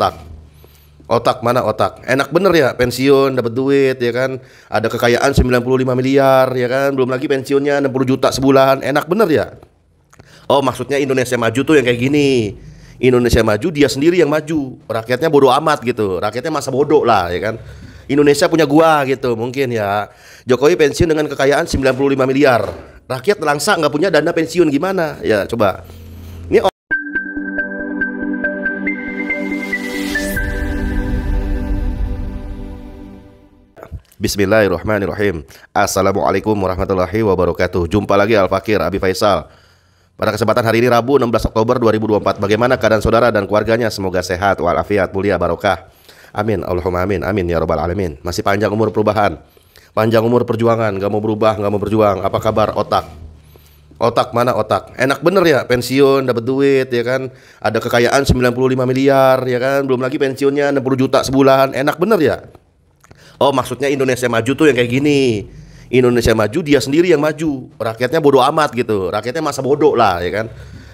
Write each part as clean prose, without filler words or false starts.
otak? Otak mana otak? Enak bener ya pensiun dapat duit ya kan. Ada kekayaan 95 miliar ya kan. Belum lagi pensiunnya 60 juta sebulan. Enak bener ya. Oh maksudnya Indonesia maju tuh yang kayak gini. Indonesia maju dia sendiri yang maju. Rakyatnya bodoh amat gitu. Rakyatnya masa bodoh lah ya kan. Indonesia punya gua gitu mungkin ya. Jokowi pensiun dengan kekayaan 95 miliar. Rakyat langsa nggak punya dana pensiun gimana? Ya coba. Ini Bismillahirrahmanirrahim. Assalamualaikum warahmatullahi wabarakatuh. Jumpa lagi Al-Fakir Abi Faisal. Pada kesempatan hari ini Rabu 16 Oktober 2024. Bagaimana keadaan saudara dan keluarganya? Semoga sehat walafiat, mulia, barokah. Amin. Allahumma amin. Amin ya rabbal alamin. Masih panjang umur perubahan, panjang umur perjuangan. Gak mau berubah, gak mau berjuang. Apa kabar otak? Otak mana otak? Enak bener ya pensiun dapat duit ya kan. Ada kekayaan 95 miliar ya kan. Belum lagi pensiunnya 60 juta sebulan. Enak bener ya. Oh maksudnya Indonesia maju tuh yang kayak gini. Indonesia maju dia sendiri yang maju. Rakyatnya bodoh amat gitu. Rakyatnya masa bodoh lah ya kan.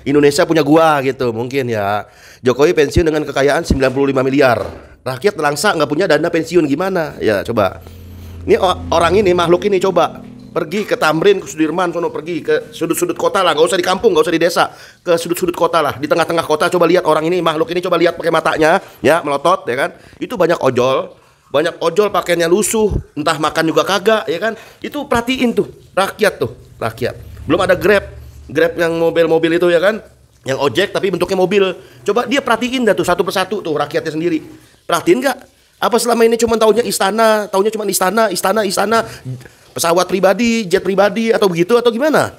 Indonesia punya gua gitu mungkin ya. Jokowi pensiun dengan kekayaan 95 miliar. Rakyat langsa nggak punya dana pensiun gimana? Ya coba. Ini orang ini, makhluk ini coba pergi ke Tamrin, ke Sudirman, sono pergi ke sudut-sudut kota lah, nggak usah di kampung, nggak usah di desa, ke sudut-sudut kota lah, di tengah-tengah kota. Coba lihat orang ini, makhluk ini, coba lihat pakai matanya, ya melotot, ya kan? Itu banyak ojol pakaiannya lusuh, entah makan juga kagak, ya kan? Itu perhatiin tuh, rakyat. Belum ada Grab yang mobil-mobil itu ya kan? Yang ojek tapi bentuknya mobil. Coba dia perhatiin dah tuh satu persatu tuh rakyatnya sendiri. Perhatiin nggak? Apa selama ini cuma taunya istana, pesawat pribadi, jet pribadi atau begitu atau gimana?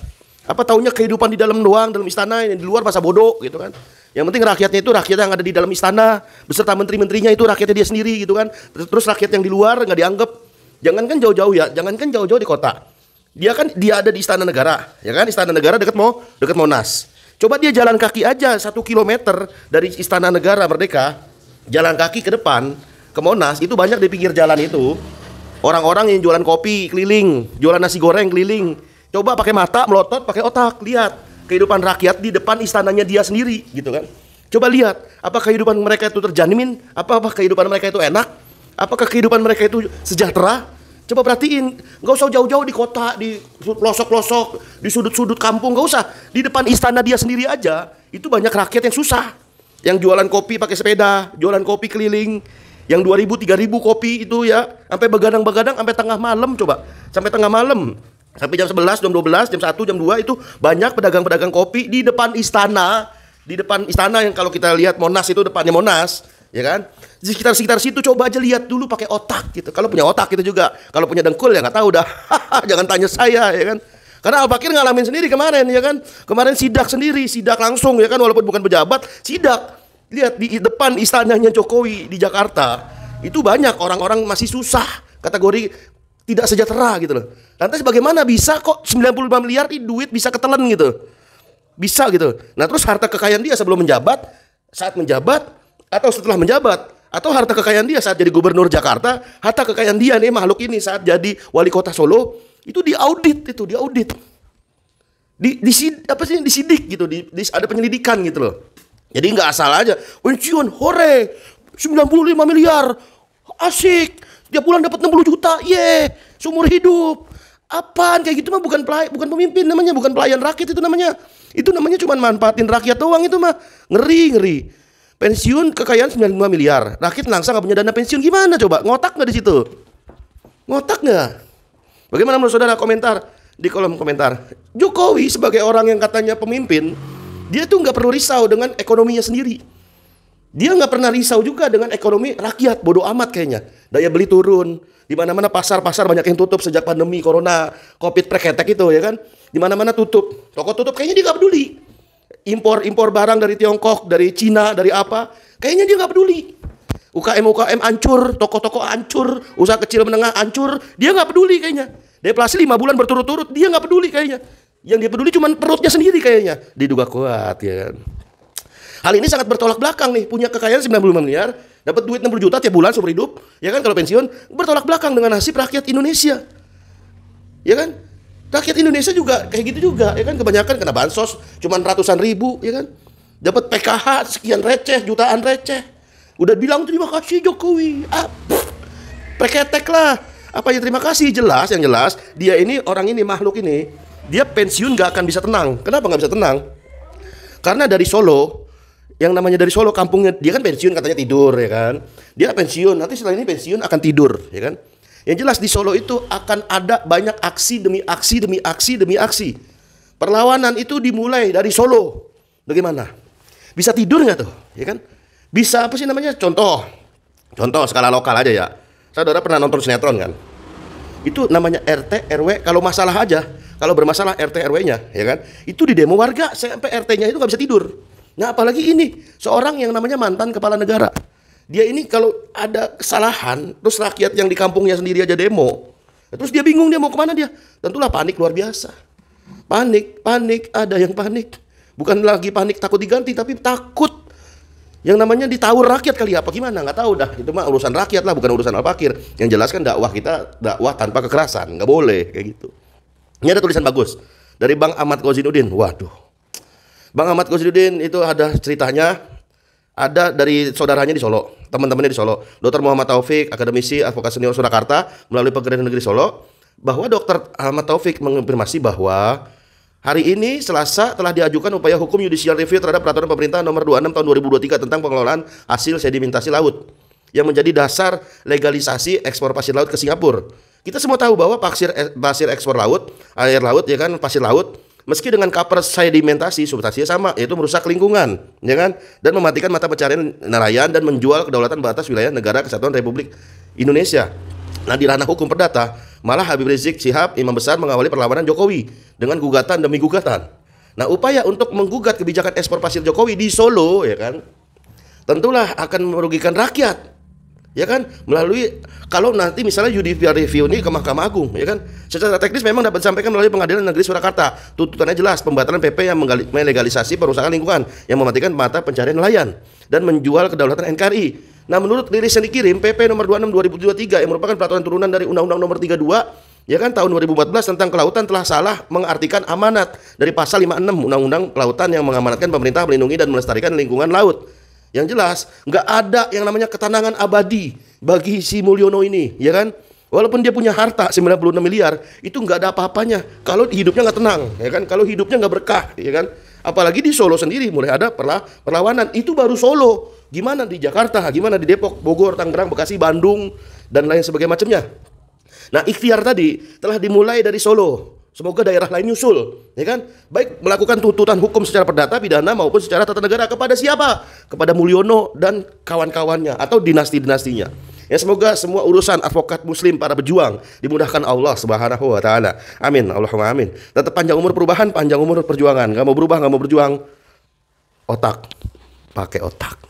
Apa taunya kehidupan di dalam doang, dalam istana, yang di luar masa bodoh gitu kan? Yang penting rakyatnya itu rakyat yang ada di dalam istana beserta menteri-menterinya itu rakyatnya dia sendiri gitu kan. Terus rakyat yang di luar nggak dianggap. Jangankan jauh-jauh ya, jangankan jauh-jauh di kota. Dia ada di Istana Negara, ya kan? Istana Negara dekat Monas. Coba dia jalan kaki aja 1 kilometer dari Istana Negara Merdeka, jalan kaki ke depan ke Monas, itu banyak di pinggir jalan itu orang-orang yang jualan kopi keliling, jualan nasi goreng keliling. Coba pakai mata melotot, pakai otak, lihat kehidupan rakyat di depan istananya dia sendiri gitu kan. Coba lihat, apa kehidupan mereka itu terjamin? Apakah kehidupan mereka itu enak? Apakah kehidupan mereka itu sejahtera? Coba perhatiin, nggak usah jauh-jauh di kota, di pelosok-pelosok, di sudut-sudut kampung, nggak usah. Di depan istana dia sendiri aja, itu banyak rakyat yang susah. Yang jualan kopi pakai sepeda, jualan kopi keliling, yang 2.000, 3.000 kopi itu ya, sampai begadang-begadang sampai tengah malam coba. Sampai tengah malam, sampai jam 11, jam 12, jam 1, jam 2 itu banyak pedagang-pedagang kopi di depan istana. Di depan istana yang kalau kita lihat Monas itu depannya Monas, ya kan? Di sekitar situ coba aja lihat dulu pakai otak gitu. Kalau punya otak itu juga. Kalau punya dengkul ya nggak tahu dah. Jangan tanya saya ya kan. Karena Al-Fakir ngalamin sendiri kemarin ya kan. Kemarin sidak sendiri, sidak langsung ya kan, walaupun bukan pejabat, sidak. Lihat di depan istananya Jokowi di Jakarta. Itu banyak orang-orang masih susah, kategori tidak sejahtera gitu loh. Lantas bagaimana bisa kok 95 miliar ini duit bisa ketelan gitu? Bisa gitu. Nah, terus harta kekayaan dia sebelum menjabat, saat menjabat, atau setelah menjabat, atau harta kekayaan dia saat jadi gubernur Jakarta, harta kekayaan dia nih makhluk ini saat jadi wali kota Solo, itu diaudit. Disidik gitu, ada penyelidikan gitu loh. Jadi nggak asal aja, pensiun, hore, 95 miliar, asik, tiap bulan dapat 60 juta, seumur hidup. Apaan kayak gitu mah bukan pemimpin namanya, bukan pelayan rakyat itu namanya. Itu namanya cuma manfaatin rakyat doang, itu mah ngeri. Pensiun kekayaan 95 miliar, rakyat langsa nggak punya dana pensiun gimana coba? Ngotak nggak di situ? Ngotak nggak? Bagaimana menurut saudara? Komentar di kolom komentar. Jokowi sebagai orang yang katanya pemimpin, dia tuh nggak perlu risau dengan ekonominya sendiri. Dia nggak pernah risau juga dengan ekonomi rakyat, bodoh amat kayaknya. Daya beli turun, di mana-mana pasar banyak yang tutup sejak pandemi corona, covid preketek itu ya kan. Di mana-mana tutup, toko tutup, kayaknya dia nggak peduli. Impor barang dari Tiongkok, dari Cina, dari apa, kayaknya dia nggak peduli. UKM hancur, toko-toko hancur, usaha kecil menengah hancur, dia nggak peduli kayaknya. Deflasi 5 bulan berturut-turut, dia nggak peduli kayaknya. Yang dia peduli cuma perutnya sendiri kayaknya. Diduga kuat ya kan. Hal ini sangat bertolak belakang nih, punya kekayaan 95 miliar, dapat duit 60 juta tiap bulan seumur hidup, ya kan kalau pensiun, bertolak belakang dengan nasib rakyat Indonesia. Ya kan? Rakyat Indonesia juga kayak gitu juga, ya kan, kebanyakan kena bansos cuman ratusan ribu, ya kan. Dapat PKH sekian receh, jutaan receh. Udah bilang terima kasih Jokowi. Preketek lah. Apa ya terima kasih, jelas, yang jelas dia ini, orang ini, makhluk ini, dia pensiun gak akan bisa tenang. Kenapa gak bisa tenang? Karena dari Solo, yang namanya dari Solo kampungnya, dia kan pensiun katanya tidur ya kan. Dia pensiun, nanti setelah ini pensiun akan tidur ya kan. Yang jelas di Solo itu akan ada banyak aksi demi aksi demi aksi demi aksi. Perlawanan itu dimulai dari Solo. Bagaimana? Bisa tidur nggak tuh? Ya kan? Bisa apa sih namanya? Contoh skala lokal aja ya. Saudara pernah nonton sinetron kan? Itu namanya RT RW. Kalau masalah aja, kalau bermasalah RT RW-nya, ya kan? Itu di demo warga sampai RT-nya itu nggak bisa tidur. Nah, apalagi ini seorang yang namanya mantan kepala negara. Dia ini kalau ada kesalahan, terus rakyat yang di kampungnya sendiri aja demo, terus dia bingung dia mau kemana dia. Tentulah panik luar biasa. Panik, ada yang panik. Bukan lagi panik takut diganti, tapi takut yang namanya ditawur rakyat kali apa gimana, nggak tahu dah. Itu mah urusan rakyat lah, bukan urusan Al-Fakir. Yang jelas kan dakwah kita dakwah tanpa kekerasan, nggak boleh kayak gitu. Ini ada tulisan bagus dari Bang Ahmad Kozhinuddin. Waduh, Bang Ahmad Kozhinuddin itu ada ceritanya, ada dari saudaranya di Solo, teman-temannya di Solo, Dr. Muhammad Taufik, akademisi advokat senior Surakarta melalui Pengadilan Negeri Solo, bahwa Dr. Ahmad Taufik mengonfirmasi bahwa hari ini Selasa telah diajukan upaya hukum judicial review terhadap peraturan pemerintah nomor 26 tahun 2023 tentang pengelolaan hasil sedimentasi laut yang menjadi dasar legalisasi ekspor pasir laut ke Singapura. Kita semua tahu bahwa pasir ekspor laut, air laut ya kan, pasir laut, meski dengan cover sedimentasi substansinya sama, yaitu merusak lingkungan, ya kan, dan mematikan mata pencarian nelayan dan menjual kedaulatan batas wilayah negara kesatuan Republik Indonesia. Nah, di ranah hukum perdata, malah Habib Rizik Syihab, imam besar, mengawali perlawanan Jokowi dengan gugatan demi gugatan. Nah, upaya untuk menggugat kebijakan ekspor pasir Jokowi di Solo, ya kan, tentulah akan merugikan rakyat, ya kan, melalui kalau nanti misalnya judicial review ini ke Mahkamah Agung, ya kan, secara teknis memang dapat disampaikan melalui Pengadilan Negeri Surakarta. Tuntutannya jelas, pembatalan PP yang melegalisasi perusahaan lingkungan yang mematikan mata pencarian nelayan dan menjual kedaulatan NKRI. Nah, menurut rilis yang dikirim, PP nomor 26 2023 yang merupakan peraturan turunan dari Undang-Undang nomor 32 ya kan tahun 2014 tentang kelautan telah salah mengartikan amanat dari pasal 56 Undang-Undang Kelautan yang mengamanatkan pemerintah melindungi dan melestarikan lingkungan laut. Yang jelas, nggak ada yang namanya ketenangan abadi bagi si Mulyono ini, ya kan? Walaupun dia punya harta 96 miliar, itu nggak ada apa-apanya kalau hidupnya nggak tenang, ya kan? Kalau hidupnya nggak berkah, ya kan? Apalagi di Solo sendiri mulai ada perlawanan. Itu baru Solo. Gimana di Jakarta, gimana di Depok, Bogor, Tangerang, Bekasi, Bandung, dan lain sebagainya macamnya. Nah, ikhtiar tadi telah dimulai dari Solo. Semoga daerah lain nyusul, ya kan? Baik melakukan tuntutan hukum secara perdata, pidana maupun secara tata negara kepada siapa? Kepada Mulyono dan kawan-kawannya atau dinasti-dinastinya. Ya, semoga semua urusan advokat muslim para pejuang dimudahkan Allah Subhanahu wa taala. Amin. Allahumma amin. Tetap panjang umur perubahan, panjang umur perjuangan. Gak mau berubah, gak mau berjuang. Otak. Pakai otak.